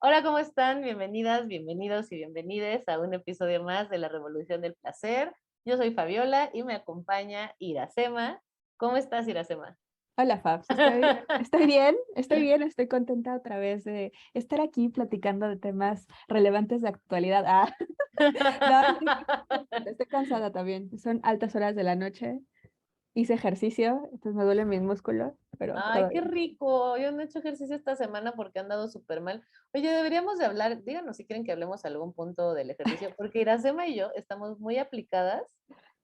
Hola, ¿cómo están? Bienvenidas, bienvenidos y bienvenides a un episodio más de La Revolución del Placer. Yo soy Fabiola y me acompaña Iracema. ¿Cómo estás, Iracema? Hola Fabs, estoy bien, estoy contenta otra vez de estar aquí platicando de temas relevantes de actualidad. No, estoy cansada también, son altas horas de la noche, hice ejercicio, entonces me duelen mis músculos, pero Ay, todo qué bien. rico. Yo no he hecho ejercicio esta semana porque he andado súper mal. Oye, deberíamos de hablar, díganos si quieren que hablemos algún punto del ejercicio, porque Iracema y yo estamos muy aplicadas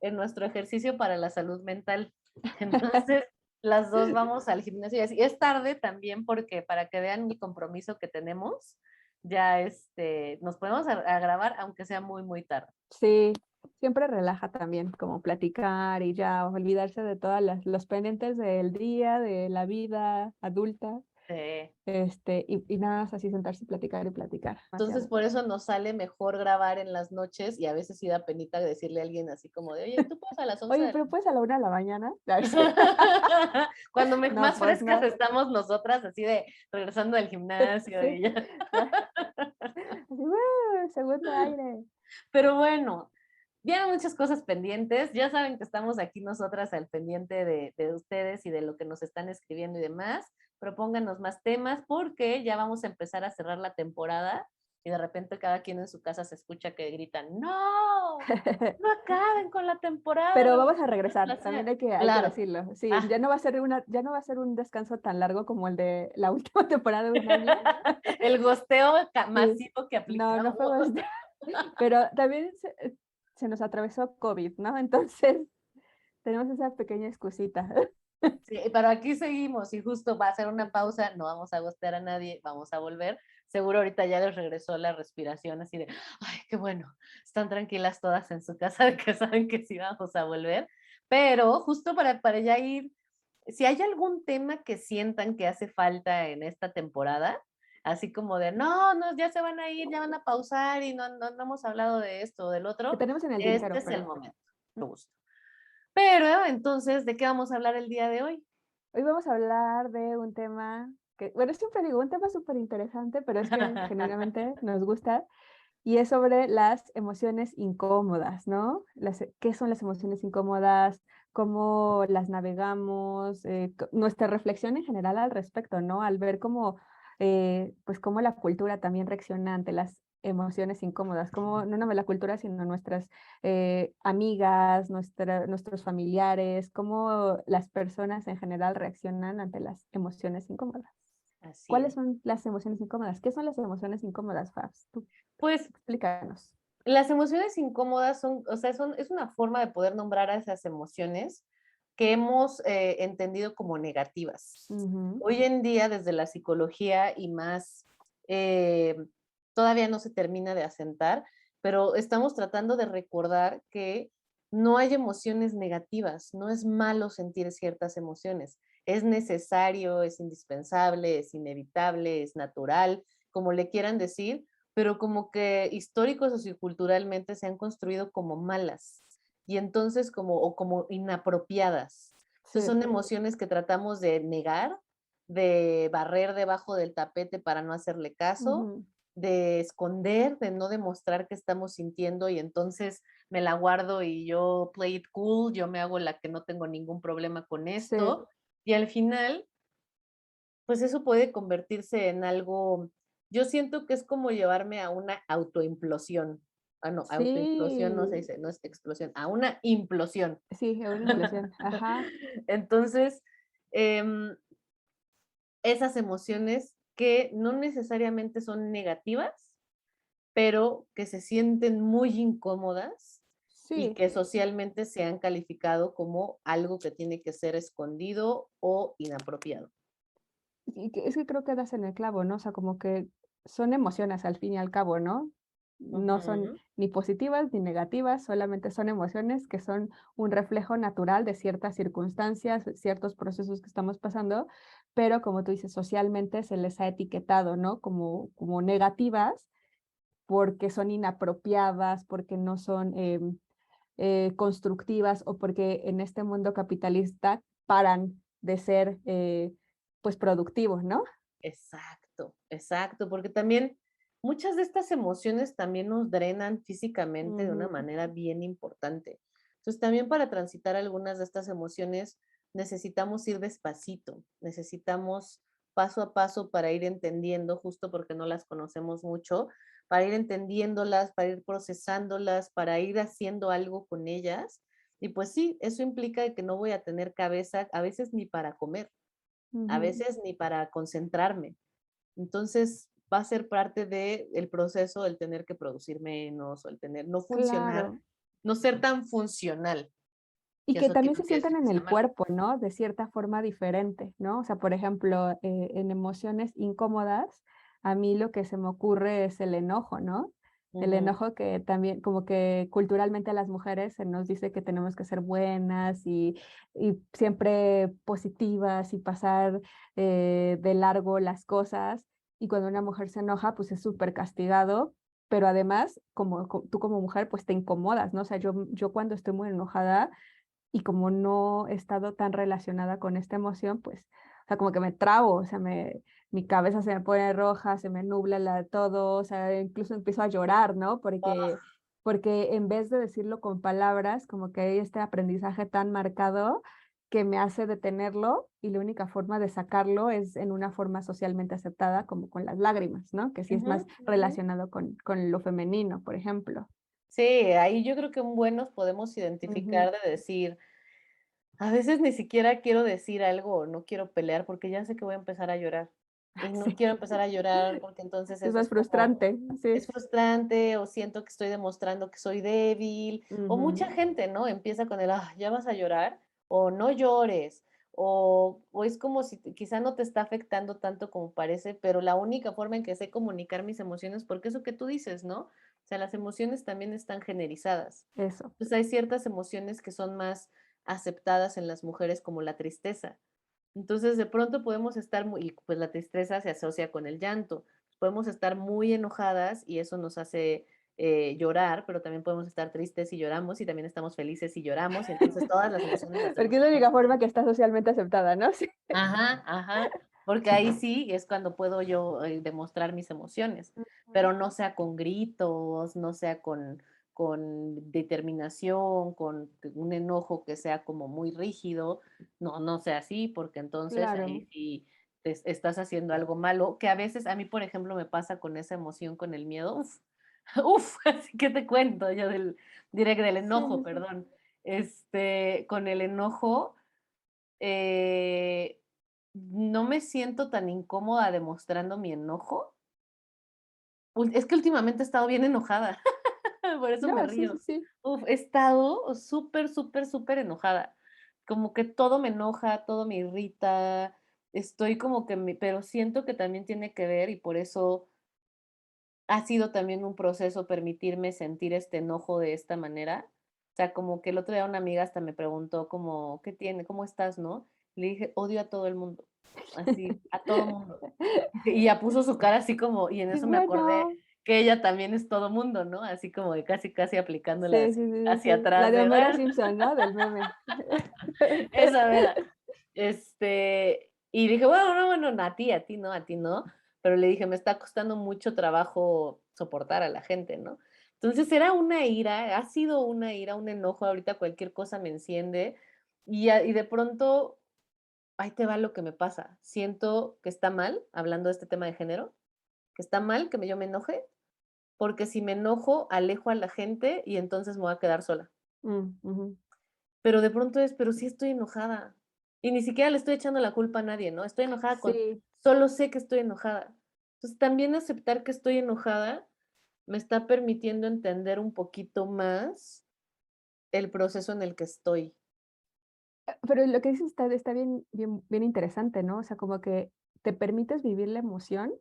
en nuestro ejercicio para la salud mental. Entonces, las dos vamos al gimnasio y así. Es tarde también porque para que vean mi compromiso que tenemos, ya nos podemos a grabar aunque sea muy, muy tarde. Sí, siempre relaja también, como platicar y ya olvidarse de todas los pendientes del día, de la vida adulta, Sí. y nada más así sentarse y platicar, Entonces, demasiado. por eso nos sale mejor grabar en las noches y a veces sí da penita decirle a alguien así como de, oye, tú puedes a las 11 Oye, de la pero noche. puedes a la 1 de la mañana. Cuando No, más pues frescas no. estamos nosotras, así de regresando del gimnasio Sí, y ya. así, segundo aire. Pero bueno, vienen muchas cosas pendientes. Ya saben que estamos aquí nosotras al pendiente de ustedes y de lo que nos están escribiendo y demás. Propónganos más temas porque ya vamos a empezar a cerrar la temporada y de repente cada quien en su casa se escucha que gritan, no, no acaben con la temporada Pero de vamos a Revolución del regresar, también Placer. hay que Claro. decirlo. Sí, Ah, ya no va a ser un descanso tan largo como el de la última temporada de un año. el gosteo Sí, masivo que no, no fue aplicamos. pero también se nos atravesó COVID, ¿no? Entonces, tenemos esa pequeña excusita. Sí, pero aquí seguimos y justo va a ser una pausa, no vamos a gostear a nadie, vamos a volver. Seguro ahorita ya les regresó la respiración así de, ay, qué bueno, están tranquilas todas en su casa de que saben que sí vamos a volver. Pero justo para ya ir, si hay algún tema que sientan que hace falta en esta temporada, así como de, no, no, ya se van a ir, ya van a pausar y no hemos hablado de esto o del Que otro, tenemos en el este tintero, es el pero momento, me gusta. Pero entonces, ¿de qué vamos a hablar el día de hoy? hoy vamos a hablar de un tema que, bueno, siempre digo, un tema súper interesante, pero es que genuinamente nos gusta, y es sobre las emociones incómodas, ¿no? ¿Qué son las emociones incómodas? ¿Cómo las navegamos? Nuestra reflexión en general al respecto, ¿no? Al ver cómo, pues cómo la cultura también reacciona ante las emociones incómodas, como no nada más la cultura, sino nuestras amigas, nuestros familiares, cómo las personas en general reaccionan ante las emociones incómodas. Así ¿Cuáles es. son las emociones incómodas? ¿Qué son las emociones incómodas, Fabs? Tú Pues explícanos. las emociones incómodas son, o sea, es una forma de poder nombrar a esas emociones que hemos entendido como negativas. Ujú. Hoy en día, desde la psicología y más, eh, todavía no se termina de asentar, pero estamos tratando de recordar que no hay emociones negativas, no es malo sentir ciertas emociones, es necesario, es indispensable, es inevitable, es natural, como le quieran decir, pero como que histórico socioculturalmente se han construido como malas y entonces como o como inapropiadas. Entonces Sí. son emociones que tratamos de negar, de barrer debajo del tapete para no hacerle caso, Ujú. de esconder, de no demostrar que estamos sintiendo y entonces me la guardo y yo play it cool, yo me hago la que no tengo ningún problema con Sí. esto y al final pues eso puede convertirse en algo, yo siento que es como llevarme a una autoimplosión. Ah, no, autoimplosión no se Sí. dice, no es explosión, a una implosión. Sí, es una impresión. Ajá. Entonces, em, esas emociones que no necesariamente son negativas, pero que se sienten muy incómodas y Sí. que socialmente se han calificado como algo que tiene que ser escondido o inapropiado. Y que es que creo que das en el clavo, ¿no? O sea, como que son emociones al fin y al cabo, ¿no? No son Ujú. ni positivas ni negativas, solamente son emociones que son un reflejo natural de ciertas circunstancias, ciertos procesos que estamos pasando, pero como tú dices, socialmente se les ha etiquetado, ¿no? Como negativas porque son inapropiadas, porque no son constructivas o porque en este mundo capitalista paran de ser pues productivos, ¿no? Exacto. Exacto, exacto, porque también muchas de estas emociones también nos drenan físicamente de una Ujú, manera bien importante. Entonces, también para transitar algunas de estas emociones necesitamos ir despacito, necesitamos paso a paso para ir entendiendo, justo porque no las conocemos mucho, para ir entendiéndolas, para ir procesándolas, para ir haciendo algo con ellas. Y pues sí, eso implica que no voy a tener cabeza a veces ni para comer, a ujú. veces ni para concentrarme. Entonces, va a ser parte del proceso el tener que producir menos o el tener, no funcionar, Claro. no ser tan funcional, Y que que eso que también no se quiere sienten decir que en sea el malo. cuerpo, ¿no? De cierta forma diferente, ¿no? O sea, por ejemplo, en emociones incómodas, a mí lo que se me ocurre es el enojo, ¿no? El Ujú, enojo que también, como que culturalmente a las mujeres se nos dice que tenemos que ser buenas y siempre positivas y pasar de largo las cosas. Y cuando una mujer se enoja, pues es súper castigado, pero además, tú como mujer, pues te incomodas, ¿no? O sea, yo cuando estoy muy enojada, y como no he estado tan relacionada con esta emoción, pues, o sea, como que me trabo, o sea, mi cabeza se me pone roja, se me nubla todo, o sea, incluso empiezo a llorar, ¿no? Porque en vez de decirlo con palabras, como que hay este aprendizaje tan marcado que me hace detenerlo y la única forma de sacarlo es en una forma socialmente aceptada, como con las lágrimas, ¿no? Que sí es ujú, más ujú. relacionado con lo femenino, por ejemplo. Sí, ahí yo creo que un buen nos podemos Ujú. identificar de decir, a veces ni siquiera quiero decir algo o no quiero pelear porque ya sé que voy a empezar a llorar. Y no Sí, quiero empezar a llorar porque entonces es eso más es como, frustrante, sí. es frustrante o siento que estoy demostrando que soy débil, o Ujú, mucha gente, ¿no? Empieza con el, ya vas a llorar, o no llores, o es como si quizá no te está afectando tanto como parece, pero la única forma en que sé comunicar mis emociones, porque eso que tú dices, ¿no? O sea, las emociones también están generizadas. eso. Pues hay ciertas emociones que son más aceptadas en las mujeres como la tristeza. Entonces, de pronto podemos estar muy, y pues la tristeza se asocia con el llanto. Podemos estar muy enojadas y eso nos hace llorar, pero también podemos estar tristes y lloramos y también estamos felices y lloramos y entonces todas las emociones las Porque tenemos es que la única contener. forma que está socialmente aceptada, ¿no? Sí. Ajá, ajá, porque ahí sí es cuando puedo yo demostrar mis emociones, Ujú. pero no sea con gritos, no sea con determinación, con un enojo que sea como muy rígido, no, no sea así, porque entonces ahí Claro. sí estás haciendo algo malo, que a veces a mí, por ejemplo, me pasa con esa emoción, con el miedo, uf, uf, así que te cuento yo del Sí, enojo, sí, sí. perdón, con el enojo eh, no me siento tan incómoda demostrando mi enojo. Es que últimamente he estado bien enojada, por eso me No, sí, sí, río. sí. Uf, he estado súper, súper, súper enojada. Como que todo me enoja, todo me irrita. Estoy como que, pero siento que también tiene que ver y por eso ha sido también un proceso permitirme sentir este enojo de esta manera. O sea, como que el otro día una amiga hasta me preguntó como, ¿qué tiene? ¿Cómo estás, no? Le dije, odio a todo el mundo, así, a todo mundo. Y ya puso su cara así como, y en Y eso me acordé bueno, que ella también es todo mundo, ¿no? Así como de casi, casi aplicándola sí, sí, así sí, sí, hacia sí. La atrás de de, Homero Simpson, ¿no? Del meme. esa vera. Y dije, bueno, no, bueno, a ti no, pero le dije, me está costando mucho trabajo soportar a la gente, ¿no? Entonces era una ira, ha sido una ira, un enojo, ahorita cualquier cosa me enciende y de pronto, ahí te va lo que me pasa, siento que está mal, hablando de este tema de género, que está mal que yo me enoje, porque si me enojo, alejo a la gente y entonces me voy a quedar sola. Ujú. Pero de pronto pero sí estoy enojada. Y ni siquiera le estoy echando la culpa a nadie, ¿no? Estoy enojada Sí, solo sé que estoy enojada. Entonces también aceptar que estoy enojada me está permitiendo entender un poquito más el proceso en el que estoy. pero lo que dices está bien, bien, bien interesante, ¿no? O sea, como que te permites vivir la emoción,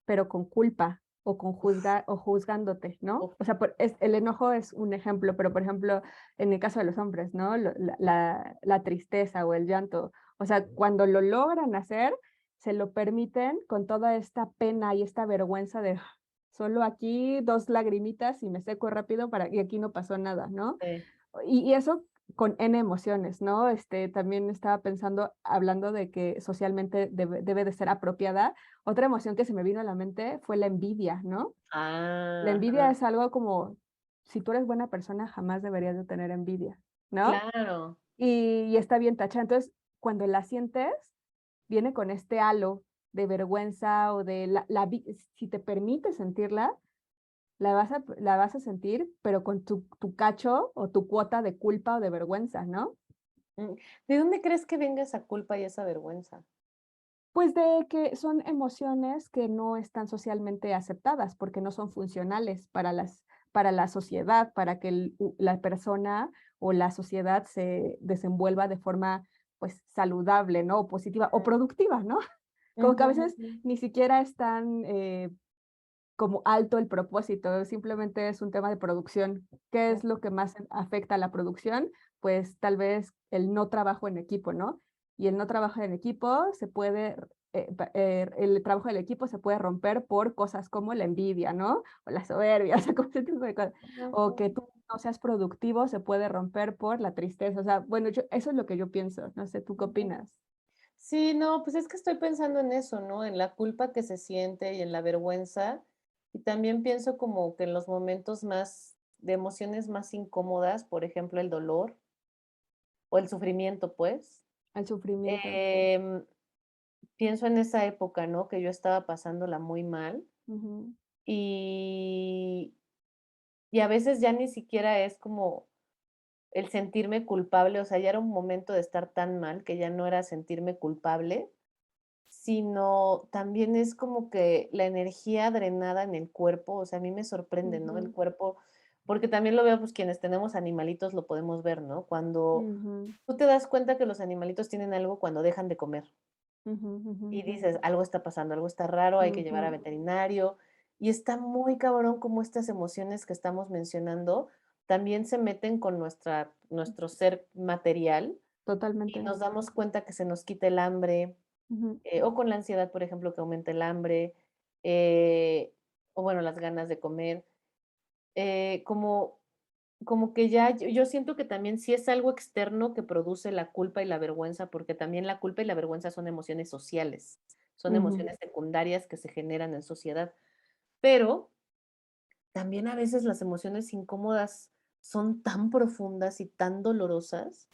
pero con culpa o con Uf, juzgar o juzgándote, ¿no? uf, O sea, el enojo es un ejemplo, pero por ejemplo, en el caso de los hombres, ¿no? La tristeza o el llanto, o sea, cuando lo logran hacer, se lo permiten con toda esta pena y esta vergüenza de solo aquí dos lagrimitas y me seco rápido y aquí no pasó nada, ¿no? sí, Y eso con N emociones, ¿no? También estaba pensando, hablando de que socialmente debe de ser apropiada. Otra emoción que se me vino a la mente fue la envidia, ¿no? La Ah, envidia ajá, es algo como, si tú eres buena persona, jamás deberías de tener envidia, ¿no? claro. Y está bien tachada. Entonces, cuando la sientes, viene con este halo de vergüenza o de si te permites sentirla, la vas a sentir, pero con tu cacho o tu cuota de culpa o de vergüenza, ¿no? Mm, ¿de dónde crees que venga esa culpa y esa vergüenza? Pues de que son emociones que no están socialmente aceptadas, porque no son funcionales para la sociedad, para que la persona o la sociedad se desenvuelva de forma, pues, saludable, ¿no? O positiva o productiva, ¿no? Como que a Ujú, veces ujú, ni siquiera están como alto el propósito, simplemente es un tema de producción. ¿Qué es lo que más afecta a la producción? Pues tal vez el no trabajo en equipo, ¿no? Y el no trabajo en equipo el trabajo del equipo se puede romper por cosas como la envidia, ¿no? O la soberbia, o sea, como ese tipo de cosas. O ujú. que tú no seas productivo se puede romper por la tristeza. O sea, bueno, eso es lo que yo pienso. No sé, ¿tú qué Ujú. opinas? Sí, no, pues es que estoy pensando en eso, ¿no? En la culpa que se siente y en la vergüenza. Y también pienso como que en los momentos más de emociones más incómodas, por ejemplo, el dolor o el sufrimiento, pues, El sufrimiento, sí. em, pienso en esa época, ¿no? Que yo estaba pasándola muy mal Ujú, y, y a veces ya ni siquiera es como el sentirme culpable, o sea, ya era un momento de estar tan mal que ya no era sentirme culpable, sino también es como que la energía drenada en el cuerpo, o sea, a mí me sorprende, ¿no? El ujú, cuerpo, porque también lo veo, pues quienes tenemos animalitos lo podemos ver, ¿no? Cuando ujú, tú te das cuenta que los animalitos tienen algo cuando dejan de comer ujú, ujú, y ujú. dices, algo está pasando, algo está raro, hay que llevar a Ujú. veterinario. Y está muy cabrón como estas emociones que estamos mencionando también se meten con nuestro ser material y Totalmente. nos damos cuenta que se nos quita el hambre, Ujú. o con la ansiedad, por ejemplo, que aumenta el hambre, eh, o bueno, las ganas de comer. Como, como que ya yo siento que también sí es algo externo que produce la culpa y la vergüenza, porque también la culpa y la vergüenza son emociones sociales, son Ujú. emociones secundarias que se generan en sociedad. Pero también a veces las emociones incómodas son tan profundas y tan dolorosas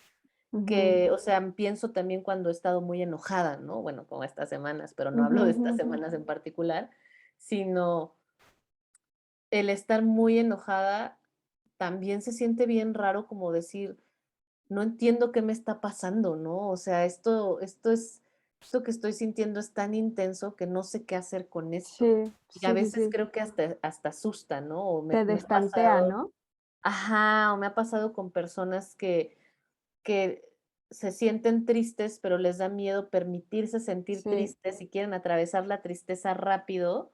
Ujú. que, o sea, pienso también cuando he estado muy enojada, ¿no? Bueno, como estas semanas, pero no Ujú, hablo de ujú, estas ujú. semanas en particular, sino el estar muy enojada también se siente bien raro como decir, no entiendo qué me está pasando, ¿no? O sea, esto que estoy sintiendo es tan intenso que no sé qué hacer con esto. Sí, Y a sí, sí, veces sí. creo que hasta asusta, ¿no? O Te me ha destantea, pasado, ¿no? ajá, o me ha pasado con personas que se sienten tristes, pero les da miedo permitirse sentir Sí. tristes y quieren atravesar la tristeza rápido,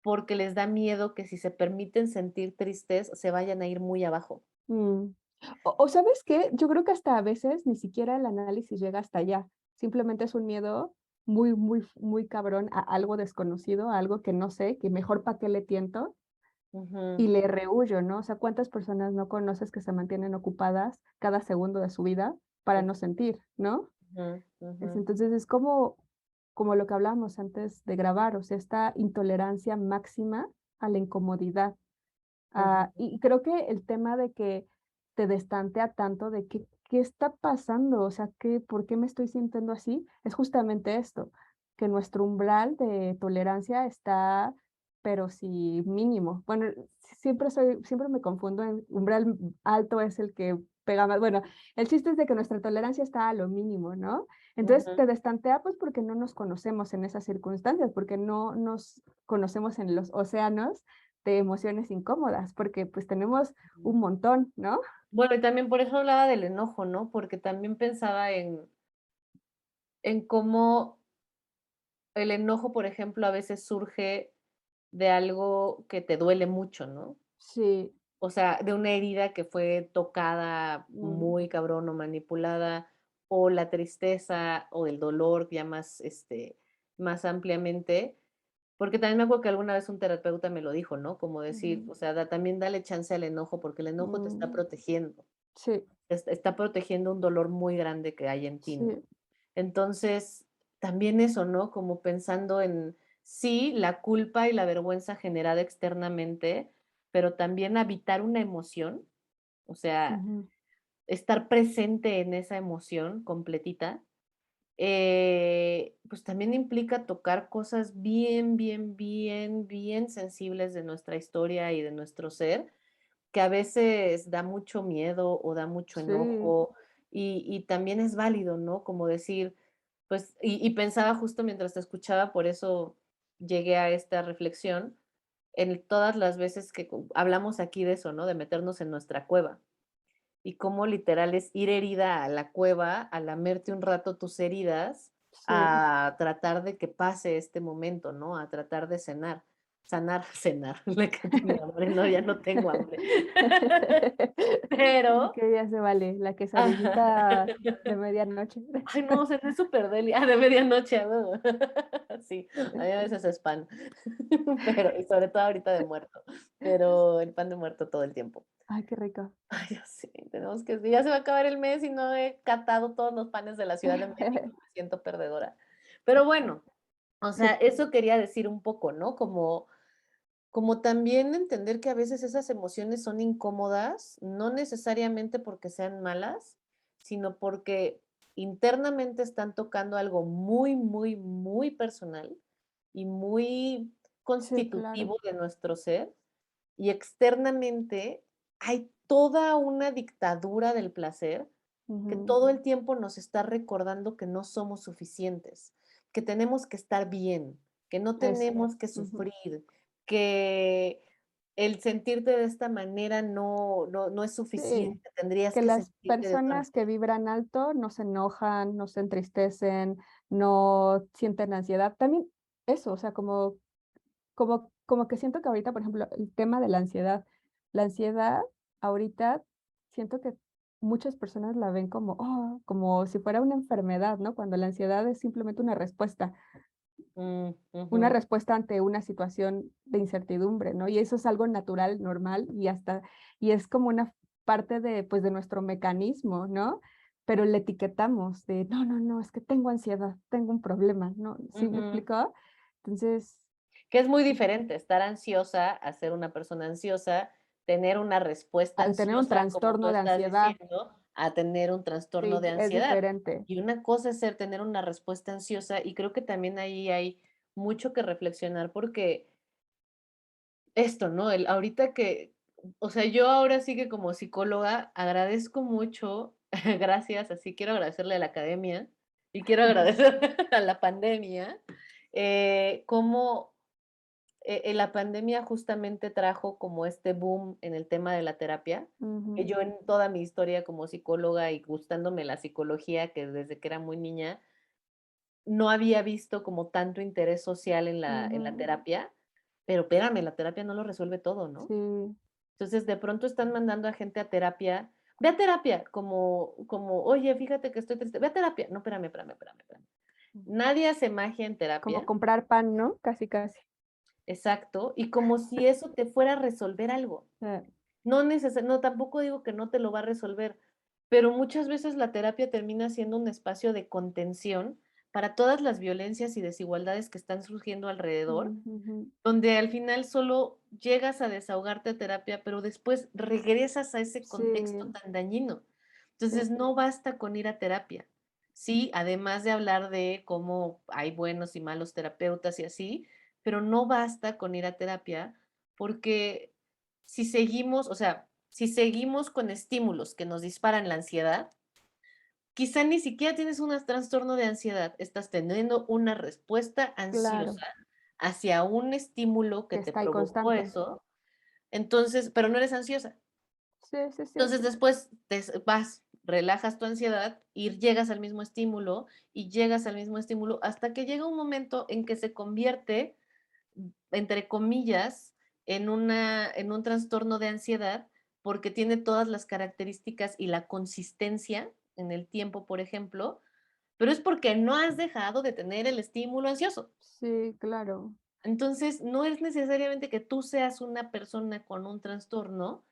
porque les da miedo que si se permiten sentir tristes, se vayan a ir muy abajo. Mm. O, ¿sabes qué? Yo creo que hasta a veces ni siquiera el análisis llega hasta allá. Simplemente es un miedo muy, muy, muy cabrón a algo desconocido, a algo que no sé, que mejor para qué le tiento Ujú, y le rehuyo, ¿no? O sea, ¿cuántas personas no conoces que se mantienen ocupadas cada segundo de su vida para no sentir, ¿no? ujú, ujú, Entonces es como lo que hablábamos antes de grabar, o sea, esta intolerancia máxima a la incomodidad. ujú, Y creo que el tema de que te destantea tanto de qué está pasando, o sea, ¿por qué me estoy sintiendo así? Es justamente esto, que nuestro umbral de tolerancia está, pero sí mínimo. Bueno, siempre me confundo en umbral alto es el que pega más. Bueno, el chiste es de que nuestra tolerancia está a lo mínimo, ¿no? Entonces ujú. te destantea pues porque no nos conocemos en esas circunstancias, porque no nos conocemos en los océanos de emociones incómodas, porque pues tenemos un montón, ¿no? Bueno, y también por eso hablaba del enojo, ¿no? Porque también pensaba en cómo el enojo, por ejemplo, a veces surge de algo que te duele mucho, ¿no? Sí, O sea, de una herida que fue tocada mm, muy cabrón o manipulada, o la tristeza o el dolor ya más, más ampliamente. Porque también me acuerdo que alguna vez un terapeuta me lo dijo, ¿no? Como decir, ujú, o sea, también dale chance al enojo, porque el enojo te está mm, protegiendo. Sí, Está protegiendo un dolor muy grande que hay en ti, ¿no? sí, Entonces, también eso, ¿no? Como pensando en, sí, la culpa y la vergüenza generada externamente, pero también habitar una emoción, o sea, ujú, estar presente en esa emoción completita, pues también implica tocar cosas bien, bien, bien, bien sensibles de nuestra historia y de nuestro ser, que a veces da mucho miedo o da mucho sí, enojo y también es válido, ¿no? Como decir, pues, y pensaba justo mientras te escuchaba, por eso llegué a esta reflexión, en todas las veces que hablamos aquí de eso, ¿no? De meternos en nuestra cueva y cómo literal es ir herida a la cueva, a lamerte un rato tus heridas, sí. a tratar de que pase este momento, ¿no? A tratar de sanar, cenar, la que tiene hambre, no, ya no tengo hambre. Pero, Que ya se vale, la quesadillita de medianoche. ay, no, cené súper deli, de medianoche, a huevo. Sí, a mí a veces es pan, pero, y sobre todo ahorita de muerto, pero el pan de muerto todo el tiempo. Ay, qué rico. Ay, ya sé, tenemos que ya se va a acabar el mes y no he catado todos los panes de la Ciudad de México, me siento perdedora. Pero bueno, o sea, Sí, eso quería decir un poco, ¿no? Como también entender que a veces esas emociones son incómodas, no necesariamente porque sean malas, sino porque internamente están tocando algo muy, muy, muy personal y muy sí, claro. constitutivo de nuestro ser, y externamente hay toda una dictadura del placer que Ujú, todo el tiempo nos está recordando que no somos suficientes, que tenemos que estar bien, que no eso. tenemos que Ujú. sufrir, que el sentirte de esta manera no es Sí, suficiente, tendrías que que las sentirte de otra personas que manera. vibran alto no se enojan, no se entristecen, no sienten ansiedad. También eso, o sea, como que siento que ahorita, por ejemplo, el tema de la ansiedad ahorita siento que muchas personas la ven como, como si fuera una enfermedad, ¿no? Cuando la ansiedad es simplemente una Ujú, respuesta ante una situación de incertidumbre, ¿no? Y eso es algo natural, normal y es como una parte de, pues, de nuestro mecanismo, ¿no? Pero le etiquetamos de, no, no, no, es que tengo ansiedad, tengo un problema, ¿no? ¿Sí me ujú. explicó? Entonces, Que es muy diferente estar ansiosa a ser una persona ansiosa, tener una respuesta al tener un ansiosa, como tú trastorno de estás ansiedad, diciendo, a tener un trastorno sí, de es ansiedad. diferente. Y una cosa es tener una respuesta ansiosa, y creo que también ahí hay mucho que reflexionar porque esto, ¿no? Ahorita que, o sea, yo ahora sí que como psicóloga agradezco mucho, gracias, así quiero agradecerle a la academia y quiero agradecer a la pandemia, cómo la pandemia justamente trajo como este boom en el tema de la terapia, que Ujú, yo en toda mi historia como psicóloga y gustándome la psicología, que desde que era muy niña, no había visto como tanto interés social en la ujú, terapia, pero espérame, la terapia no lo resuelve todo, ¿no? sí, Entonces, de pronto están mandando a gente a terapia, ve a terapia, como, oye, fíjate que estoy triste, ve a terapia. No, espérame, espérame, espérame, espérame. Nadie hace magia en como terapia. comprar pan, ¿no? Casi, casi. Exacto, y como si eso te fuera a resolver algo. No, tampoco digo que no te lo va a resolver, pero muchas veces la terapia termina siendo un espacio de contención para todas las violencias y desigualdades que están surgiendo alrededor, Ujú, donde al final solo llegas a desahogarte a terapia, pero después regresas a ese contexto sí, tan dañino. sí, Entonces, no basta con ir a terapia. Sí, además de hablar de cómo hay buenos y malos terapeutas y así, pero no basta con ir a terapia porque si seguimos, o sea, si seguimos con estímulos que nos disparan la ansiedad, quizá ni siquiera tienes un trastorno de ansiedad, estás teniendo una respuesta claro, ansiosa hacia un estímulo que que te está ahí provocó constante. eso, entonces, pero no eres ansiosa. Sí, sí, sí. Entonces después vas, relajas tu ansiedad y llegas al mismo estímulo y llegas al mismo estímulo hasta que llega un momento en que se convierte, entre comillas, en un trastorno de ansiedad porque tiene todas las características y la consistencia en el tiempo, por ejemplo, pero es porque no has dejado de tener el estímulo ansioso. Sí, claro. Entonces, no es necesariamente que tú seas una persona con un trastorno,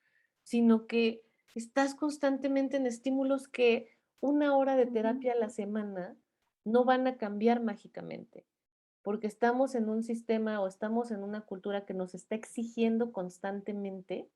sino que estás constantemente en estímulos que 1 hora de Ujú, terapia a la semana no van a cambiar mágicamente, porque estamos en un sistema o estamos en una cultura que nos está exigiendo constantemente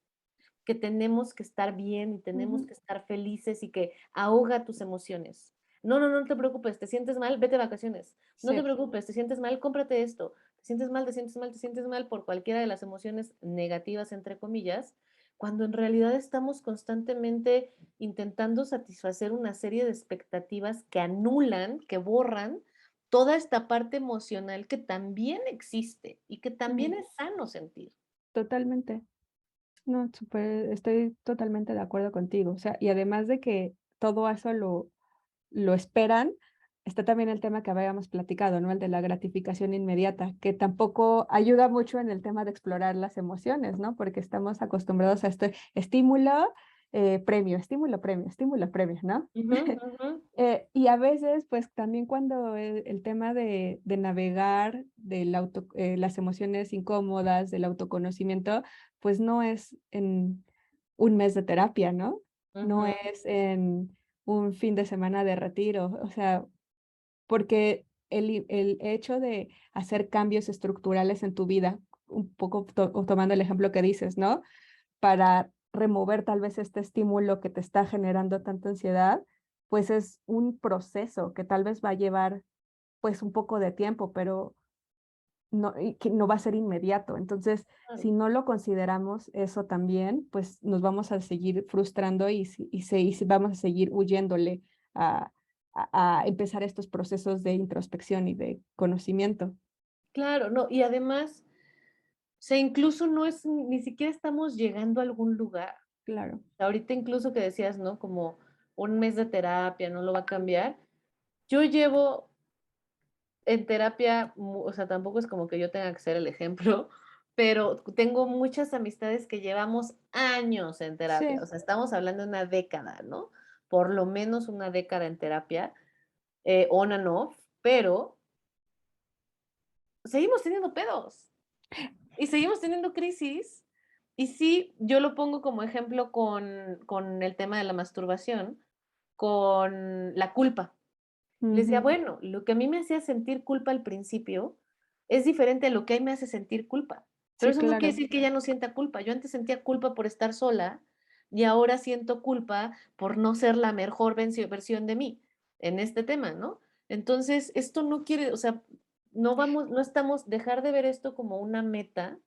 que tenemos que estar bien y tenemos ujú. que estar felices y que ahoga tus emociones. No, no, no te preocupes, te sientes mal, vete de vacaciones. No te Sí, preocupes, te sientes mal, cómprate esto. Te sientes mal, te sientes mal, te sientes mal por cualquiera de las emociones negativas, entre comillas, cuando en realidad estamos constantemente intentando satisfacer una serie de expectativas que anulan, que borran toda esta parte emocional que también existe y que también mm, es sano sentir. totalmente. No, súper, estoy totalmente de acuerdo contigo. O sea, y además de que todo eso lo esperan, está también el tema que habíamos platicado, ¿no? El de la gratificación inmediata, que tampoco ayuda mucho en el tema de explorar las emociones, ¿no? Porque estamos acostumbrados a este estímulo, premio, estímulo, premio, estímulo, premio, ¿no? Ujú, ujú. Y a veces, pues también cuando el tema de navegar las emociones incómodas, del autoconocimiento, pues no es en un mes de terapia, ¿no? No Ujú, es en un fin de semana de retiro, o sea, porque el hecho de hacer cambios estructurales en tu vida, un poco o tomando el ejemplo que dices, ¿no? Para remover tal vez este estímulo que te está generando tanta ansiedad, pues es un proceso que tal vez va a llevar pues un poco de tiempo, pero no, y que no va a ser inmediato. Entonces, claro. si no lo consideramos eso también, pues nos vamos a seguir frustrando y vamos a seguir huyéndole a, a empezar estos procesos de introspección y de conocimiento. Claro, no, y además, o sea, incluso no es, ni siquiera estamos llegando a algún lugar. Claro. Ahorita incluso que decías, ¿no? Como 1 mes de terapia no lo va a cambiar. Yo llevo en terapia, o sea, tampoco es como que yo tenga que ser el ejemplo, pero tengo muchas amistades que llevamos años en terapia, o Sí, sea, estamos hablando de una década, ¿no? Por lo menos una década en terapia, on and off, pero seguimos teniendo pedos. Y seguimos teniendo crisis. Y sí, yo lo pongo como ejemplo con el tema de la masturbación, con la culpa. Les decía, ujú, bueno, lo que a mí me hacía sentir culpa al principio es diferente a lo que a mí me hace sentir culpa. Pero sí, eso no quiere claro. decir que ya no sienta culpa. Yo antes sentía culpa por estar sola y ahora siento culpa por no ser la mejor versión de mí en este tema, ¿no? Entonces, esto no quiere, o sea, no estamos, dejar de ver esto como una meta,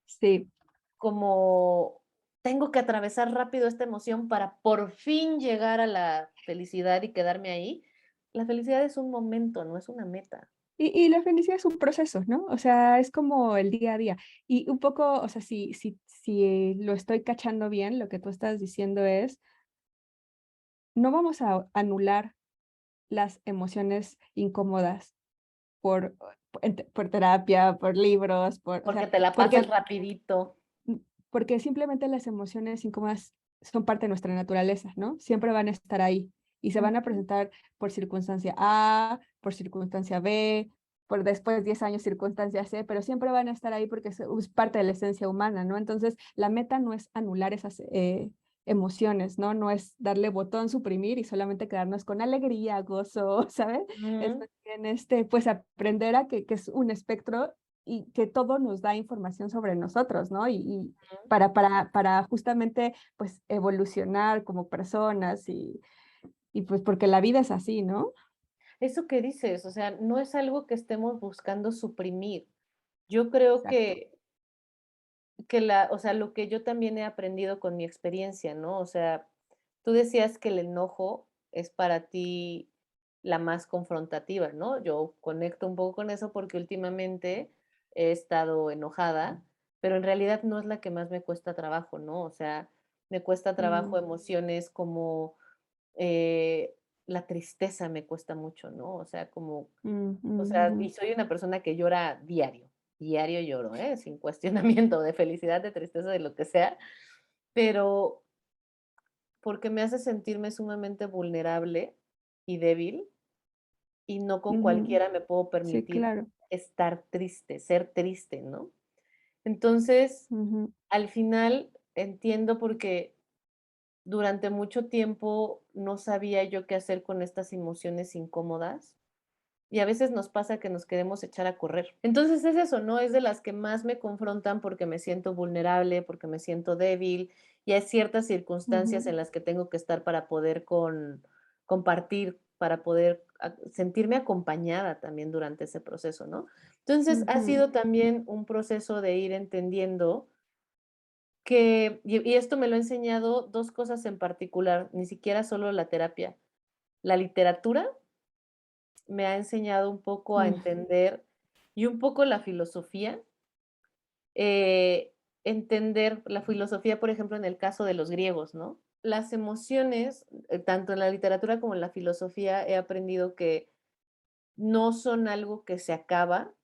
Sí, como tengo que atravesar rápido esta emoción para por fin llegar a la felicidad y quedarme ahí. La felicidad es un momento, no es una meta. y la felicidad es un proceso, ¿no? O sea, es como el día a día. Y un poco, o sea, si lo estoy cachando bien, lo que tú estás diciendo es, no vamos a anular las emociones incómodas por, por terapia, por libros, o Porque sea, te la pasas porque, rapidito. porque simplemente las emociones incómodas son parte de nuestra naturaleza, ¿no? Siempre van a estar ahí y se van a Ujú, presentar por circunstancia A, por circunstancia B, por después 10 años circunstancia C, pero siempre van a estar ahí porque es parte de la esencia humana, ¿no? Entonces, la meta no es anular esas emociones, ¿no? No es darle botón suprimir y solamente quedarnos con alegría, gozo, ¿sabes? Es ujú, más bien pues aprender a que es un espectro y que todo nos da información sobre nosotros, ¿no? Y ujú. para justamente pues evolucionar como personas y pues porque la vida es así, ¿no? Eso que dices, o sea, no es algo que estemos buscando suprimir. Yo creo Exacto. o sea, lo que yo también he aprendido con mi experiencia, ¿no? O sea, tú decías que el enojo es para ti la más confrontativa, ¿no? Yo conecto un poco con eso porque últimamente he estado enojada, pero en realidad no es la que más me cuesta trabajo, ¿no? O sea, me cuesta trabajo Mm, emociones como eh, la tristeza me cuesta mucho, ¿no? O sea, como mm, o sea, ujú. y soy una persona que llora diario, diario lloro, ¿eh? Sin cuestionamiento, de felicidad, de tristeza, de lo que sea, pero porque me hace sentirme sumamente vulnerable y débil, y no con Ujú. cualquiera me puedo Sí, permitir claro. estar triste, ser triste, ¿no? Entonces, Ujú, al final entiendo porque durante mucho tiempo no sabía yo qué hacer con estas emociones incómodas y a veces nos pasa que nos queremos echar a correr. Entonces es eso, ¿no? Es de las que más me confrontan porque me siento vulnerable, porque me siento débil y hay ciertas circunstancias Ujú, en las que tengo que estar para poder compartir, para poder sentirme acompañada también durante ese proceso, ¿no? Entonces ha ujú. sido también un proceso de ir entendiendo que, y esto me lo ha enseñado dos cosas en particular, ni siquiera solo la terapia. La literatura me ha enseñado un poco a Mm, entender y un poco la filosofía, entender la filosofía, por ejemplo, en el caso de los griegos, ¿no? Las emociones, tanto en la literatura como en la filosofía, he aprendido que no son algo que se acaba,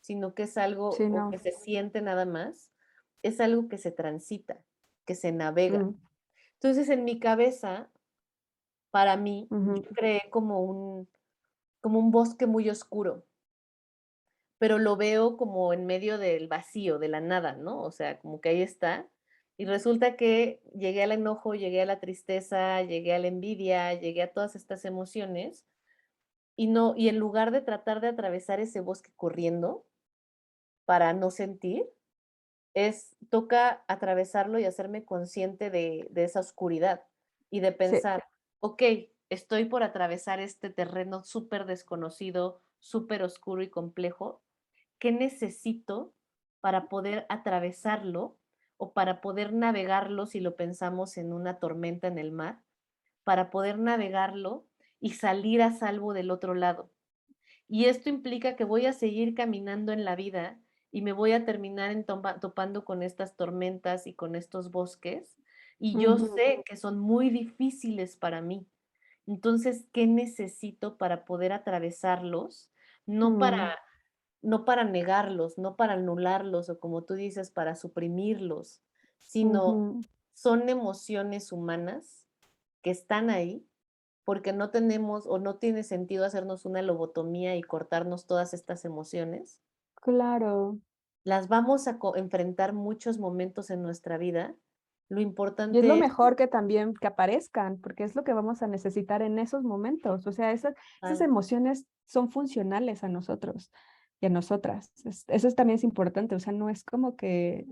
sino que es algo sí, o que no. se siente nada más, es algo que se transita, que se navega. Mm, Entonces, en mi cabeza, para mí, yo ujú, creé como un bosque muy oscuro, pero lo veo como en medio del vacío, de la nada, ¿no? O sea, como que ahí está. Y resulta que llegué al enojo, llegué a la tristeza, llegué a la envidia, llegué a todas estas emociones y no, y en lugar de tratar de atravesar ese bosque corriendo para no sentir, toca atravesarlo y hacerme consciente de esa oscuridad y de sí, pensar, ok, estoy por atravesar este terreno súper desconocido, súper oscuro y complejo. ¿Qué necesito para poder atravesarlo o para poder navegarlo si lo pensamos en una tormenta en el mar? Para poder navegarlo y salir a salvo del otro lado. Y esto implica que voy a seguir caminando en la vida y me voy a terminar topando con estas tormentas y con estos bosques. Y yo ujú, sé que son muy difíciles para mí. Entonces, ¿qué necesito para poder atravesarlos? No para, mm, no para negarlos, no para anularlos o como tú dices, para suprimirlos, sino ujú. son emociones humanas que están ahí porque no tenemos o no tiene sentido hacernos una lobotomía y cortarnos todas estas emociones. Claro. Las vamos a enfrentar muchos momentos en nuestra vida. Lo Y es lo importante es, mejor que también que aparezcan, porque es lo que vamos a necesitar en esos momentos. O sea, esas emociones son funcionales a nosotros y a nosotras. Eso también es importante. O sea, no es como que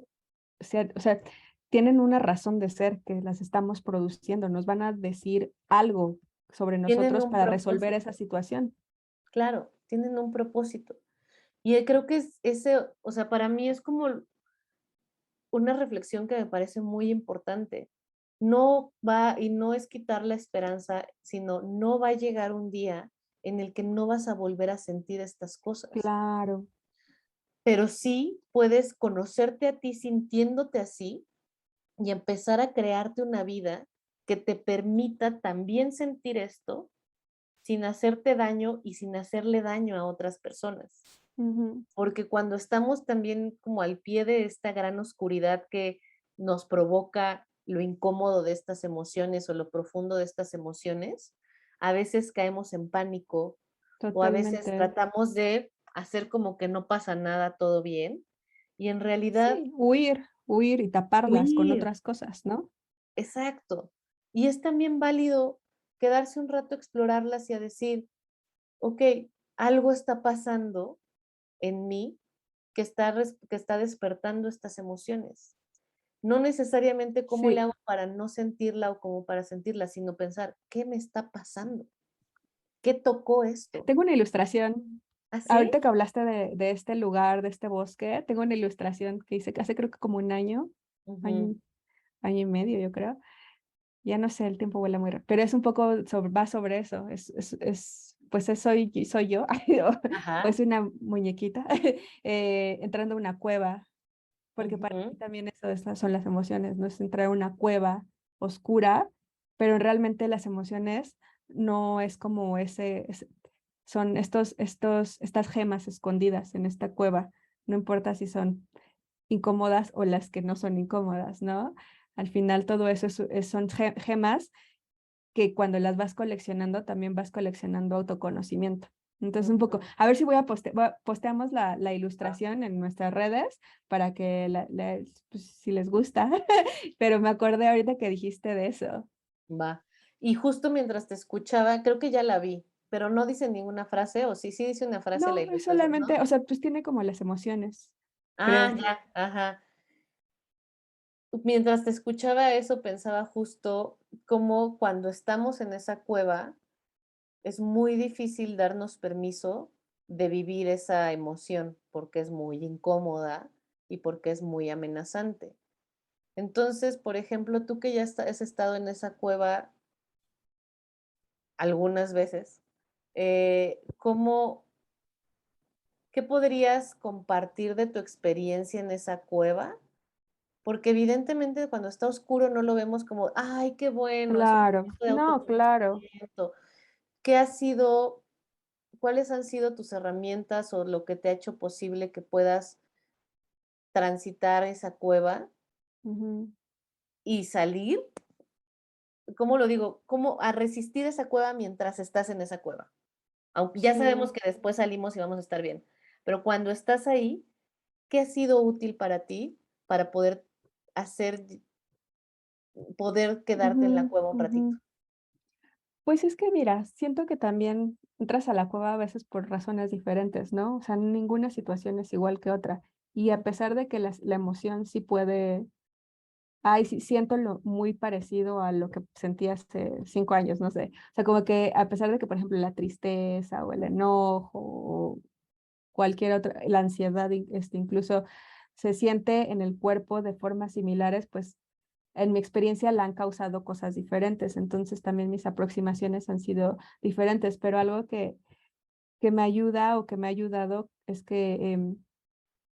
o sea, tienen una razón de ser que las estamos produciendo. Nos van a decir algo sobre tienen nosotros un para resolver esa propósito, situación. claro, tienen un propósito. Y creo que es ese, o sea, para mí es como una reflexión que me parece muy importante. No va, y no es quitar la esperanza, sino no va a llegar un día en el que no vas a volver a sentir estas cosas, Claro. pero sí puedes conocerte a ti sintiéndote así y empezar a crearte una vida que te permita también sentir esto sin hacerte daño y sin hacerle daño a otras personas. Ujú. Porque cuando estamos también como al pie de esta gran oscuridad que nos provoca lo incómodo de estas emociones o lo profundo de estas emociones, a veces caemos en pánico o a veces Totalmente. tratamos de hacer como que no pasa nada, todo bien, y en realidad Sí, huir y taparlas con huir, otras cosas, ¿no? exacto. Y es también válido quedarse un rato a explorarlas y a decir, ok, algo está pasando en mí que está despertando estas emociones. No necesariamente cómo le Sí. hago para no sentirla o como para sentirla, sino pensar, ¿qué me está pasando? ¿Qué tocó esto? Tengo una ilustración. ¿Así? Ahorita que hablaste de este lugar, de este bosque, tengo una ilustración que hice hace creo que como un Ujú. año, año y medio, yo creo. Ya no sé, el tiempo vuela muy rápido, pero es un poco va sobre eso. Pues soy yo, o Ajá. es una muñequita entrando a una cueva, porque para mí Ujú. también esas son las emociones, ¿no? Es entrar a una cueva oscura, pero realmente las emociones no es como son estas gemas escondidas en esta cueva, no importa si son incómodas o las que no son incómodas, ¿no? Al final todo eso son gemas que cuando las vas coleccionando también vas coleccionando autoconocimiento. Entonces, un poco, Ujú. a ver si posteamos la ilustración en nuestras redes para que pues, si les gusta, pero me acordé ahorita que dijiste de eso. Va. Y justo mientras te escuchaba, creo que ya la vi, pero no dice ninguna frase, o sí, sí dice una frase la No, es ilustración, solamente, ¿no? o sea, pues tiene como las emociones, Ah, creo. ya, ajá. Mientras te escuchaba eso, pensaba justo cómo cuando estamos en esa cueva es muy difícil darnos permiso de vivir esa emoción porque es muy incómoda y porque es muy amenazante. Entonces, por ejemplo, tú que ya has estado en esa cueva algunas veces, ¿cómo, qué podrías compartir de tu experiencia en esa cueva? Porque evidentemente cuando está oscuro no lo vemos como, ay, qué bueno, es un Claro, momento de no, claro. autoconocimiento. ¿Qué ha sido, cuáles han sido tus herramientas o lo que te ha hecho posible que puedas transitar esa cueva Ujú. y salir? ¿Cómo lo digo? ¿Cómo a resistir esa cueva mientras estás en esa cueva? Aunque ya sabemos Sí. que después salimos y vamos a estar bien, pero cuando estás ahí, ¿qué ha sido útil para ti para poder hacer, poder quedarte en la Ujú, cueva un ratito? ujú. Pues es que mira, siento que también entras a la cueva a veces por razones diferentes, ¿no? O sea, ninguna situación es igual que otra. Y a pesar de que la emoción sí puede, ay, sí, siento lo muy parecido a lo que sentí hace 5 años, no sé. O sea, como que a pesar de que, por ejemplo, la tristeza o el enojo o cualquier otra, la ansiedad, incluso se siente en el cuerpo de formas similares, pues en mi experiencia la han causado cosas diferentes, entonces también mis aproximaciones han sido diferentes, pero algo que me ayuda o que me ha ayudado es que,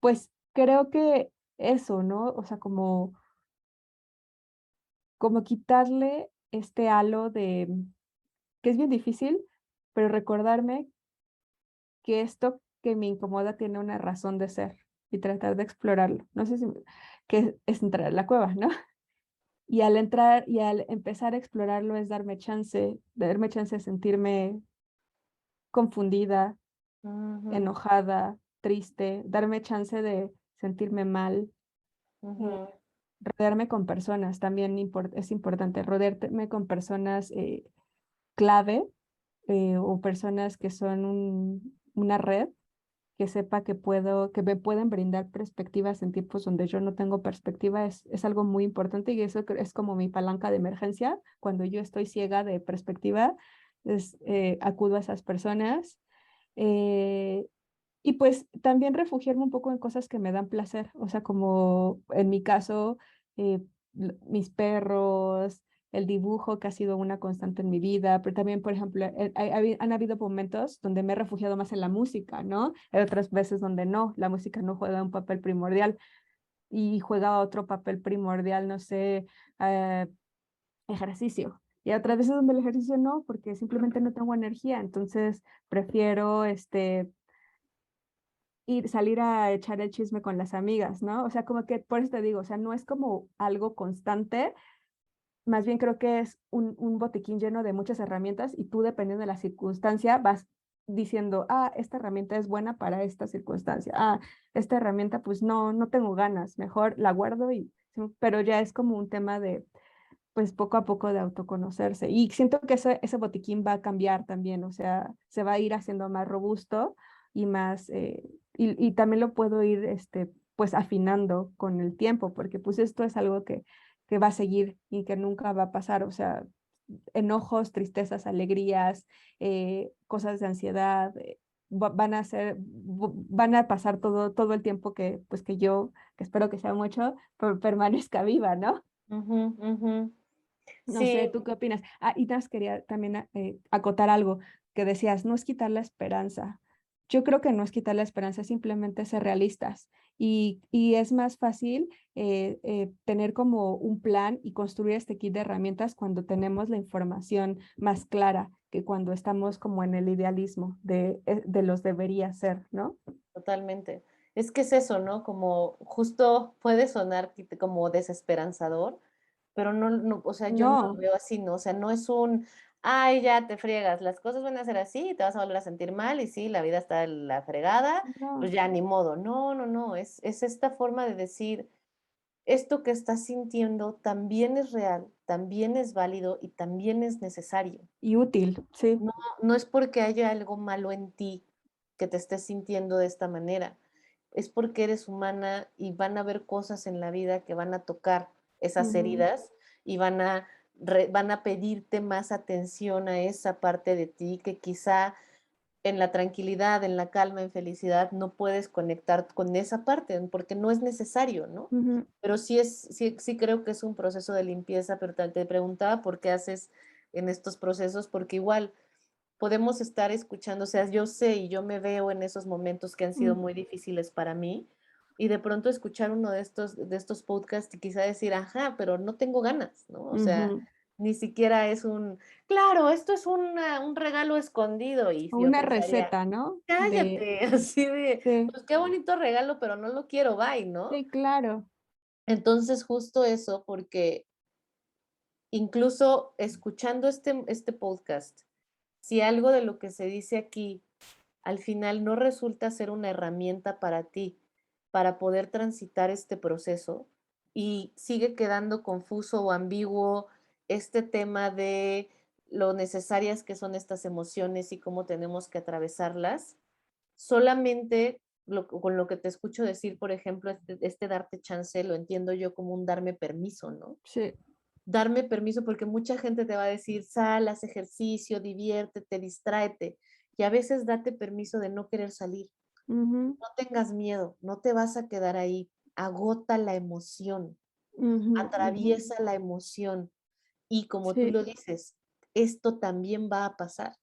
pues creo que eso, ¿no? O sea, como quitarle este halo de, que es bien difícil, pero recordarme que esto que me incomoda tiene una razón de ser y tratar de explorarlo. No sé si, que es entrar a la cueva, ¿no? Y al entrar y al empezar a explorarlo es darme chance de sentirme confundida, Ujú, enojada, triste, darme chance de sentirme mal, eh, ujú, rodearme con personas, también es importante, rodearme con personas clave o personas que son una red que sepa que me pueden brindar perspectivas en tiempos donde yo no tengo perspectiva, es algo muy importante y eso es como mi palanca de emergencia. Cuando yo estoy ciega de perspectiva, acudo a esas personas. eh, y pues también refugiarme un poco en cosas que me dan placer, o sea, como en mi caso, eh, mis perros, el dibujo que ha sido una constante en mi vida, pero también, por ejemplo, han habido momentos donde me he refugiado más en la música, ¿no? Hay otras veces donde no, la música no juega un papel primordial y juega otro papel primordial, no sé, eh, ejercicio. Y otras veces donde el ejercicio no, porque simplemente no tengo energía, entonces prefiero salir a echar el chisme con las amigas, ¿no? O sea, como que por eso te digo, o sea, no es como algo constante, más bien creo que es un botiquín lleno de muchas herramientas y tú dependiendo de la circunstancia vas diciendo, ah, esta herramienta es buena para esta circunstancia, ah, esta herramienta pues no, no tengo ganas, mejor la guardo sí, pero ya es como un tema de, pues poco a poco de autoconocerse. Y siento que ese botiquín va a cambiar también, o sea, se va a ir haciendo más robusto y más, y también lo puedo ir, pues afinando con el tiempo, porque pues esto es algo que va a seguir y que nunca va a pasar, o sea, enojos, tristezas, alegrías, cosas de ansiedad. Van a pasar todo el tiempo pues que yo, que espero que sea mucho, permanezca viva, ¿no? ujú, ujú. No sé, Sí, ¿tú qué opinas? Ah, y te quería también acotar algo que decías, no es quitar la esperanza. Yo creo que no es quitar la esperanza, es simplemente ser realistas. Y es más fácil tener como un plan y construir este kit de herramientas cuando tenemos la información más clara que cuando estamos como en el idealismo de los debería ser, ¿no? totalmente. Es que es eso, ¿no? Como justo puede sonar como desesperanzador, pero no, no, o sea, yo no lo No, veo así, ¿no? O sea, no es un, ay, ya te friegas, las cosas van a ser así, te vas a volver a sentir mal y sí, la vida está de la fregada, pues No. ya ni modo. No, no, no, es esta forma de decir, esto que estás sintiendo también es real, también es válido y también es necesario. Y útil, sí. No, no es porque haya algo malo en ti que te estés sintiendo de esta manera, es porque eres humana y van a haber cosas en la vida que van a tocar esas Ujú, heridas y van a pedirte más atención a esa parte de ti que quizá en la tranquilidad, en la calma, en felicidad, no puedes conectar con esa parte, porque no es necesario, ¿no? ujú. Pero sí creo que es un proceso de limpieza, pero te preguntaba por qué haces en estos procesos, porque igual podemos estar escuchando, o sea, yo sé y yo me veo en esos momentos que han sido Mm, muy difíciles para mí, y de pronto escuchar uno de estos podcasts y quizá decir, ajá, pero no tengo ganas, ¿no? O sea, ujú. ni siquiera es claro, esto es un regalo escondido, y O yo una pensaría, receta, ¿no? De cállate, así de, sí, pues qué bonito regalo, pero no lo quiero, bye, ¿no? sí, claro. Entonces, justo eso, porque incluso escuchando este podcast, si algo de lo que se dice aquí al final no resulta ser una herramienta para ti, para poder transitar este proceso y sigue quedando confuso o ambiguo este tema de lo necesarias que son estas emociones y cómo tenemos que atravesarlas, solamente con lo que te escucho decir, por ejemplo, este darte chance, lo entiendo yo como un darme permiso, ¿no? Sí. Darme permiso, porque mucha gente te va a decir, sal, haz ejercicio, diviértete, distráete. Y a veces date permiso de no querer salir. Ujú, No tengas miedo, no te vas a quedar ahí. Agota la emoción, ujú, ujú. atraviesa la emoción. Y como tú Sí. lo dices, esto también va a pasar.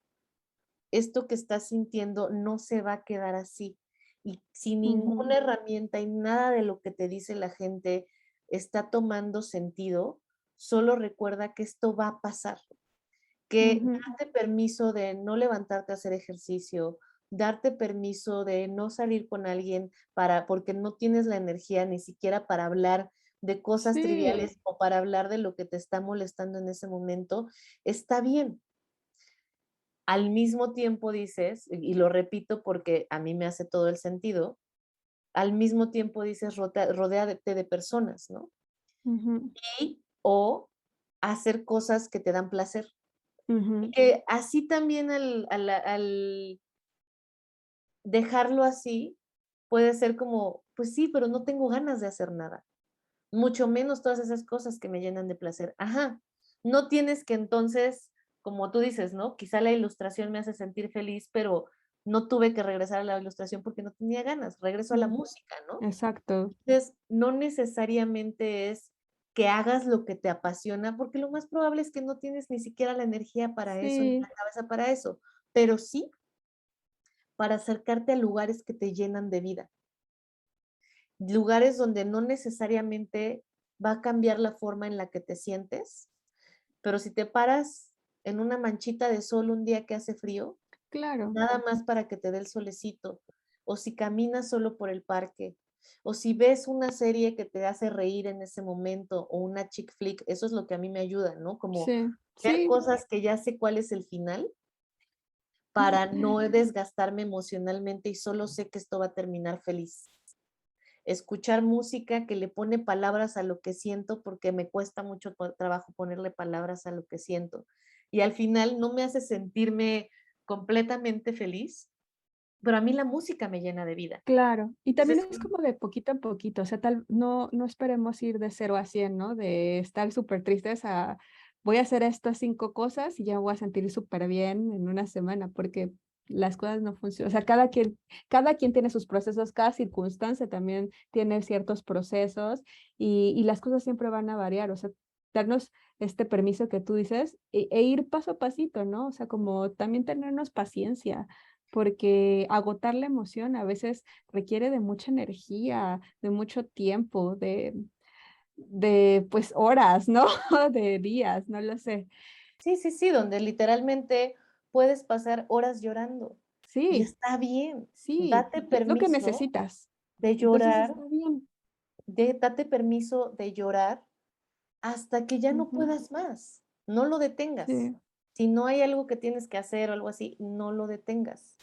Esto que estás sintiendo no se va a quedar así. Y si Ujú, ninguna herramienta y nada de lo que te dice la gente está tomando sentido, solo recuerda que esto va a pasar, que ujú. darte permiso de no levantarte a hacer ejercicio, darte permiso de no salir con alguien porque no tienes la energía ni siquiera para hablar de cosas Sí. triviales o para hablar de lo que te está molestando en ese momento, está bien. Al mismo tiempo dices, y lo repito porque a mí me hace todo el sentido, al mismo tiempo dices, rodéate de personas, ¿no? Ujú, Y o hacer cosas que te dan placer. Y ujú. que así también al dejarlo así, puede ser como, pues sí, pero no tengo ganas de hacer nada, mucho menos todas esas cosas que me llenan de placer. Ajá, no tienes que entonces, como tú dices, ¿no? Quizá la ilustración me hace sentir feliz, pero no tuve que regresar a la ilustración porque no tenía ganas, regreso a la Mm, música, ¿no? exacto. Entonces, no necesariamente es que hagas lo que te apasiona, porque lo más probable es que no tienes ni siquiera la energía para eso, ni la Sí. cabeza para eso, pero sí para acercarte a lugares que te llenan de vida, lugares donde no necesariamente va a cambiar la forma en la que te sientes, pero si te paras en una manchita de sol un día que hace frío, Claro. nada más para que te dé el solecito, o si caminas solo por el parque, o si ves una serie que te hace reír en ese momento, o una chick flick, eso es lo que a mí me ayuda, ¿no? Como Sí. ver Sí. cosas que ya sé cuál es el final para no desgastarme emocionalmente y solo sé que esto va a terminar feliz. Escuchar música que le pone palabras a lo que siento porque me cuesta mucho trabajo ponerle palabras a lo que siento. Y al final no me hace sentirme completamente feliz, pero a mí la música me llena de vida. Claro, y también Entonces, es como de poquito en poquito, o sea, no esperemos ir de 0 a 100, ¿no? De estar súper tristes a voy a hacer estas 5 cosas y ya me voy a sentir súper bien en una semana, porque las cosas no funcionan. O sea, cada quien tiene sus procesos, cada circunstancia también tiene ciertos procesos y las cosas siempre van a variar, o sea, darnos este permiso que tú dices e ir paso a pasito, ¿no? O sea, como también tenernos paciencia, porque agotar la emoción a veces requiere de mucha energía, de mucho tiempo, pues, horas, ¿no? De días, no lo sé. sí, sí, sí, donde literalmente puedes pasar horas llorando y Sí, está bien. sí, Date es lo que permiso necesitas. de Entonces llorar, está bien. date permiso de llorar hasta que ya no Ujú, puedas más. No lo detengas. sí. Si no hay algo que tienes que hacer o algo así, no lo detengas.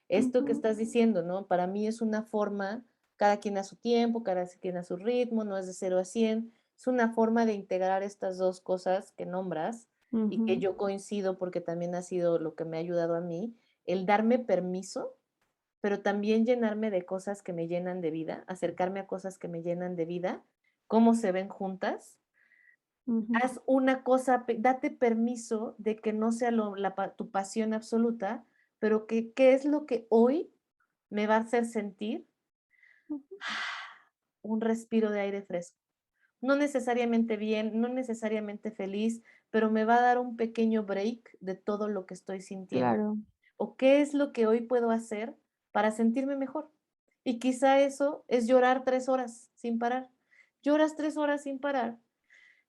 Esto que Ujú. estás diciendo, ¿no? Para mí es una forma, cada quien a su tiempo, cada quien a su ritmo, no es de 0 a 100. Es una forma de integrar estas dos cosas que nombras y que Ujú. yo coincido porque también ha sido lo que me ha ayudado a mí, el darme permiso, pero también llenarme de cosas que me llenan de vida, acercarme a cosas que me llenan de vida, cómo se ven juntas. Ujú. Haz una cosa, date permiso de que no sea tu pasión absoluta, pero que qué es lo que hoy me va a hacer sentir Ujú. un respiro de aire fresco. No necesariamente bien, no necesariamente feliz, pero me va a dar un pequeño break de todo lo que estoy sintiendo. Claro, ¿O qué es lo que hoy puedo hacer para sentirme mejor? Y quizá eso es llorar 3 horas sin parar. Lloras 3 horas sin parar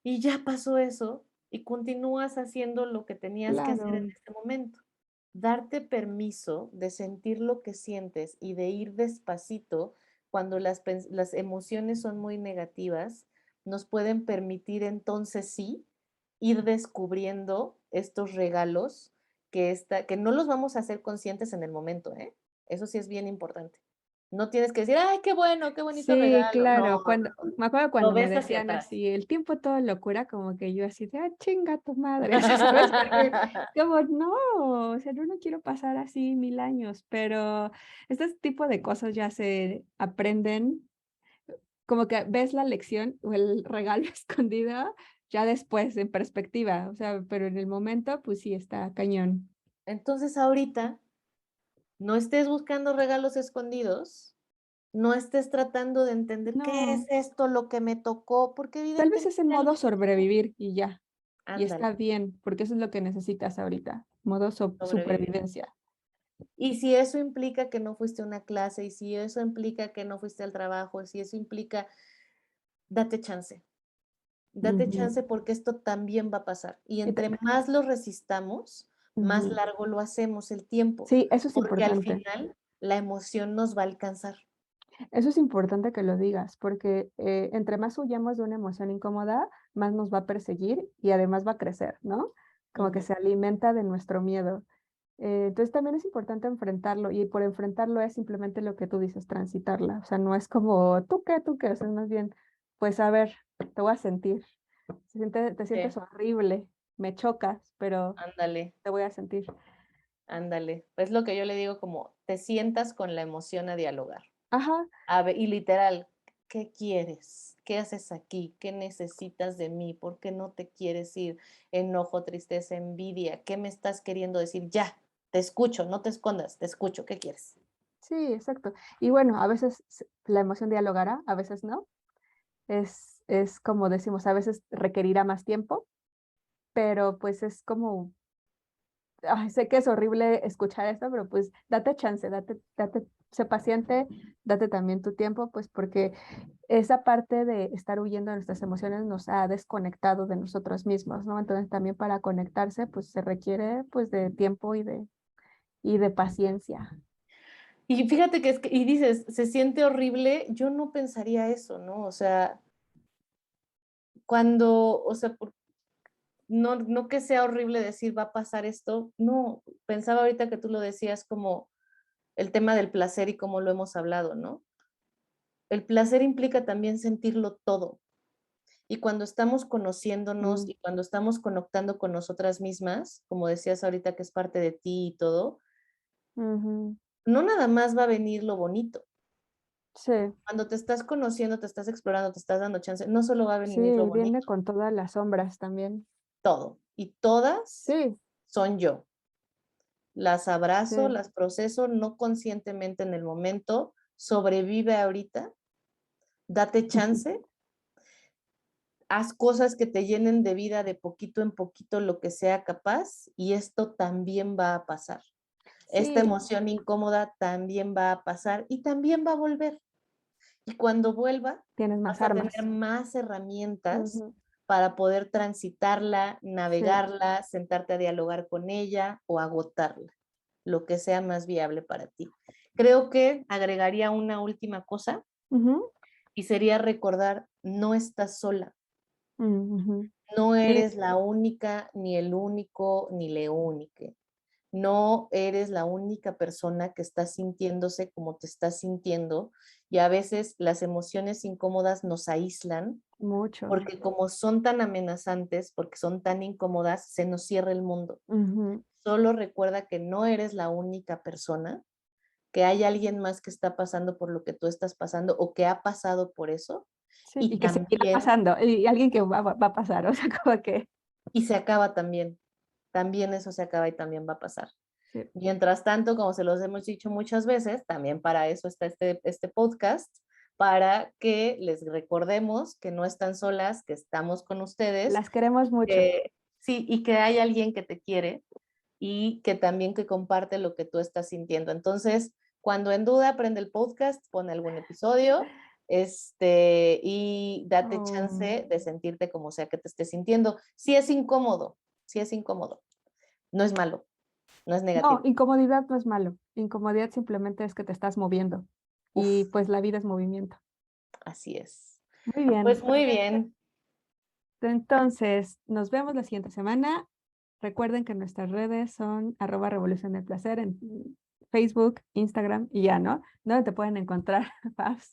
y ya pasó eso y continúas haciendo lo que tenías que hacer en claro. este momento. Darte permiso de sentir lo que sientes y de ir despacito cuando las emociones son muy negativas, nos pueden permitir entonces sí ir descubriendo estos regalos que no los vamos a hacer conscientes en el momento, ¿eh? Eso sí es bien importante. No tienes que decir, ay, qué bonito Sí, regalo. No, claro, cuando me acuerdo lo cuando me ves hacia decían atrás. así: "El tiempo todo locura", como que yo así de: "Ah, chinga tu madre", ya sabes, porque como no, o sea, yo no quiero pasar así 1000 años, pero este tipo de cosas ya se aprenden, como que ves la lección o el regalo escondido ya después en perspectiva, o sea, pero en el momento, pues sí está cañón. Entonces, ahorita no estés buscando regalos escondidos, no estés tratando de entender qué es No, esto lo que me tocó, porque tal vez evidentemente es en algo modo te tocó. sobrevivir y ya. Y Ándale, está bien, porque eso es lo que necesitas ahorita, modo sobrevivir. supervivencia. Y si eso implica que no fuiste a una clase, y si eso implica que no fuiste al trabajo, y si eso implica, date chance. Date Ujú. chance porque esto también va a pasar. Y Y ta entre más lo resistamos, más Ujú. largo lo hacemos el tiempo, Sí, eso es porque al importante. final la emoción nos va a alcanzar. Eso es importante que lo digas, porque, entre más huyamos de una emoción incómoda, más nos va a perseguir y además va a crecer, ¿no? Como que Ujú. se alimenta de nuestro miedo. Entonces, también es importante enfrentarlo, y por enfrentarlo es simplemente lo que tú dices, transitarla. O sea, no es como: "¿Tú qué? ¿Tú qué?". O sea, es más bien, pues, a ver, te voy a sentir. Te sientes Sí, horrible, me chocas, pero ándale. te voy a sentir. Ándale, es lo que yo le digo como, te sientas con la emoción a dialogar. Ajá, A ver, y literal, ¿qué quieres? ¿Qué haces aquí? ¿Qué necesitas de mí? ¿Por qué no te quieres ir? Enojo, tristeza, envidia, ¿qué me estás queriendo decir? Ya, te escucho, no te escondas, te escucho, ¿qué quieres? sí, exacto. Y bueno, a veces la emoción dialogará, a veces no. Es como decimos, a veces requerirá más tiempo, pero pues es como, ay, sé que es horrible escuchar esto, pero pues date chance, sé paciente, date también tu tiempo, pues porque esa parte de estar huyendo de nuestras emociones nos ha desconectado de nosotros mismos, ¿no? Entonces también para conectarse, pues se requiere pues de tiempo y de paciencia. Y fíjate que y dices, se siente horrible, yo no pensaría eso, ¿no? O sea, cuando, o sea, no que sea horrible decir va a pasar esto, no, pensaba ahorita que tú lo decías como el tema del placer y cómo lo hemos hablado, ¿no? El placer implica también sentirlo todo. Y cuando estamos conociéndonos Mm, y cuando estamos conectando con nosotras mismas, como decías ahorita que es parte de ti y todo, ujú. no nada más va a venir lo bonito. Sí, Cuando te estás conociendo, te estás explorando, te estás dando chance, no solo va a venir lo sí, viene bonito, con todas las sombras también. todo. Y todas Sí, son yo. Las abrazo, sí. las proceso no conscientemente en el momento, sobrevive ahorita, date chance, haz cosas que te llenen de vida de poquito en poquito lo que sea capaz y esto también va a pasar. Esta Sí, emoción incómoda también va a pasar y también va a volver. Y cuando vuelva, tienes más vas a tener armas. más herramientas Ujú. para poder transitarla, Sí. navegarla, sentarte a dialogar con ella o agotarla, lo que sea más viable para ti. Creo que agregaría una última cosa Ujú. y sería recordar, no estás sola. Ujú. No Sí, eres la única, ni el único, ni le único. No eres la única persona que está sintiéndose como te estás sintiendo y a veces las emociones incómodas nos aíslan mucho. porque como son tan amenazantes, porque son tan incómodas, se nos cierra el mundo. Ujú. Solo recuerda que no eres la única persona, que hay alguien más que está pasando por lo que tú estás pasando o que ha pasado por eso Sí, y y que seguirá también, pasando, y alguien que va a pasar, o sea, como que y se acaba también. También eso se acaba y también va a pasar. sí. Mientras tanto, como se los hemos dicho muchas veces, también para eso está este podcast, para que les recordemos que no están solas, que estamos con ustedes, Las queremos mucho. que sí, y que hay alguien que te quiere y que también que comparte lo que tú estás sintiendo. Entonces, cuando en duda, prende el podcast, pon algún episodio, y date Oh. chance de sentirte como sea que te estés sintiendo. Si es incómodo, si es incómodo, no es malo, no es No, negativo. incomodidad no es malo. Incomodidad simplemente es que te estás moviendo. Y Uf, pues la vida es movimiento. así es. Muy bien. Pues muy bien. Entonces, nos vemos la siguiente semana. Recuerden que nuestras redes son @revolución del placer en Facebook, Instagram y ya, ¿no? ¿Dónde te pueden encontrar, Fabs?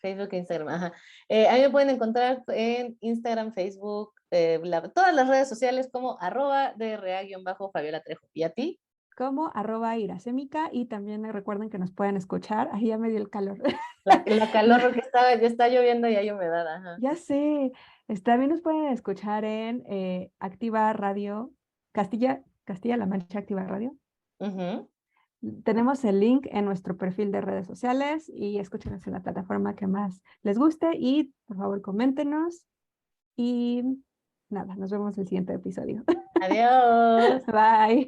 Facebook e Instagram, ajá. A mí me pueden encontrar en Instagram, Facebook, todas las redes sociales como @DRA-Fabiola Trejo. ¿Y a ti? Como @iracémica y también recuerden que nos pueden escuchar. Ahí ya me dio el calor. La calor porque ya está lloviendo y hay humedad, ajá. Ya sé. También nos pueden escuchar en Activa Radio, Castilla-La Mancha Activa Radio. Ujú. Tenemos el link en nuestro perfil de redes sociales y escúchenos en la plataforma que más les guste y por favor coméntenos y nada, nos vemos en el siguiente episodio. Adiós. Bye.